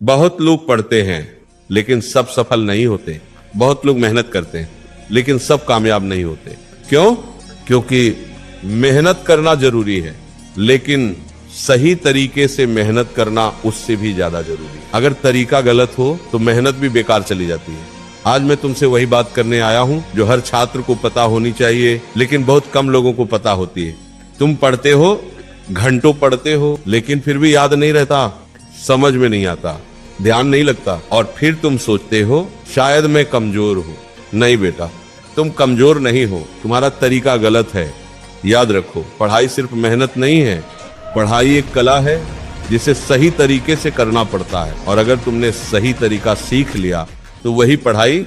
बहुत लोग पढ़ते हैं लेकिन सब सफल नहीं होते। बहुत लोग मेहनत करते हैं लेकिन सब कामयाब नहीं होते। क्यों? क्योंकि मेहनत करना जरूरी है लेकिन सही तरीके से मेहनत करना उससे भी ज्यादा जरूरी है। अगर तरीका गलत हो तो मेहनत भी बेकार चली जाती है। आज मैं तुमसे वही बात करने आया हूं जो हर छात्र को पता होनी चाहिए लेकिन बहुत कम लोगों को पता होती है। तुम पढ़ते हो, घंटों पढ़ते हो, लेकिन फिर भी याद नहीं रहता, समझ में नहीं आता, ध्यान नहीं लगता और फिर तुम सोचते हो शायद मैं कमजोर हूं। नहीं बेटा, तुम कमजोर नहीं हो, तुम्हारा तरीका गलत है। याद रखो, पढ़ाई सिर्फ मेहनत नहीं है, पढ़ाई एक कला है जिसे सही तरीके से करना पड़ता है और अगर तुमने सही तरीका सीख लिया तो वही पढ़ाई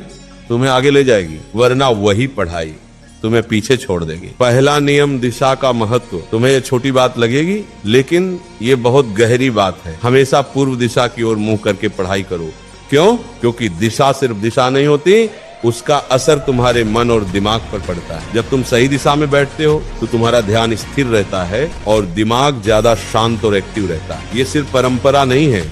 तुम्हें आगे ले जाएगी, वरना वही पढ़ाई तुम्हें पीछे छोड़ देगी। पहला नियम दिशा का महत्व। तुम्हें ये छोटी बात लगेगी लेकिन ये बहुत गहरी बात है। हमेशा पूर्व दिशा की ओर मुंह करके पढ़ाई करो। क्यों? क्योंकि दिशा सिर्फ दिशा नहीं होती, उसका असर तुम्हारे मन और दिमाग पर पड़ता है। जब तुम सही दिशा में बैठते हो तो तुम्हारा ध्यान स्थिर रहता है और दिमाग ज्यादा शांत और एक्टिव रहता है। ये सिर्फ परंपरा नहीं है,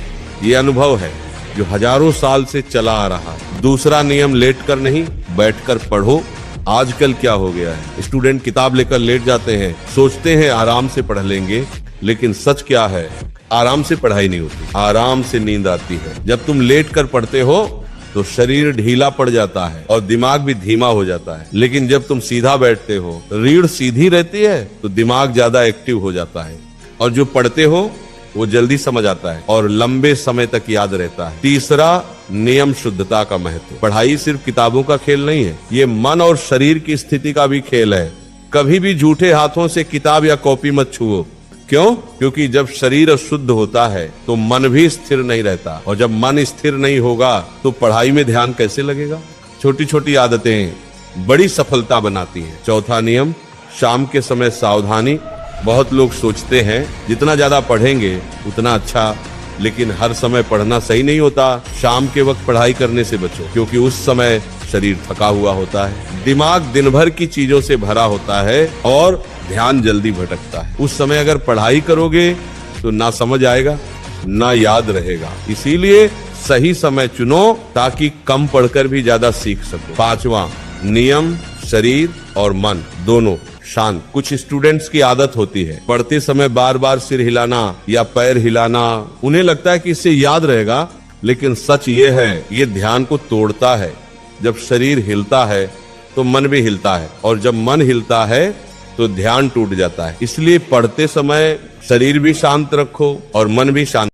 ये अनुभव है जो हजारों साल से चला आ रहा है। दूसरा नियम, लेटकर नहीं बैठकर पढ़ो। आजकल क्या हो गया है, स्टूडेंट किताब लेकर लेट जाते हैं, सोचते हैं आराम से पढ़ लेंगे, लेकिन सच क्या है, आराम से पढ़ाई नहीं होती, आराम से नींद आती है। जब तुम लेट कर पढ़ते हो तो शरीर ढीला पड़ जाता है और दिमाग भी धीमा हो जाता है, लेकिन जब तुम सीधा बैठते हो, रीढ़ सीधी रहती है तो दिमाग ज्यादा एक्टिव हो जाता है और जो पढ़ते हो वो जल्दी समझ आता है और लंबे समय तक याद रहता है। तीसरा नियम, शुद्धता का महत्व। पढ़ाई सिर्फ किताबों का खेल नहीं है, ये मन और शरीर की स्थिति का भी खेल है। कभी भी झूठे हाथों से किताब या कॉपी मत छुओ। क्यों? क्योंकि जब शरीर अशुद्ध होता है तो मन भी स्थिर नहीं रहता और जब मन स्थिर नहीं होगा तो पढ़ाई में ध्यान कैसे लगेगा? छोटी छोटी आदतें बड़ी सफलता बनाती हैं। चौथा नियम, शाम के समय सावधानी। बहुत लोग सोचते हैं जितना ज्यादा पढ़ेंगे उतना अच्छा, लेकिन हर समय पढ़ना सही नहीं होता। शाम के वक्त पढ़ाई करने से बचो क्योंकि उस समय शरीर थका हुआ होता है, दिमाग दिन भर की चीजों से भरा होता है और ध्यान जल्दी भटकता है। उस समय अगर पढ़ाई करोगे तो ना समझ आएगा ना याद रहेगा। इसीलिए सही समय चुनो ताकि कम पढ़कर भी ज्यादा सीख सको। पांचवा नियम, शरीर और मन दोनों शांत। कुछ स्टूडेंट्स की आदत होती है पढ़ते समय बार बार सिर हिलाना या पैर हिलाना। उन्हें लगता है कि इससे याद रहेगा, लेकिन सच ये है, ये ध्यान को तोड़ता है। जब शरीर हिलता है तो मन भी हिलता है और जब मन हिलता है तो ध्यान टूट जाता है। इसलिए पढ़ते समय शरीर भी शांत रखो और मन भी शांत।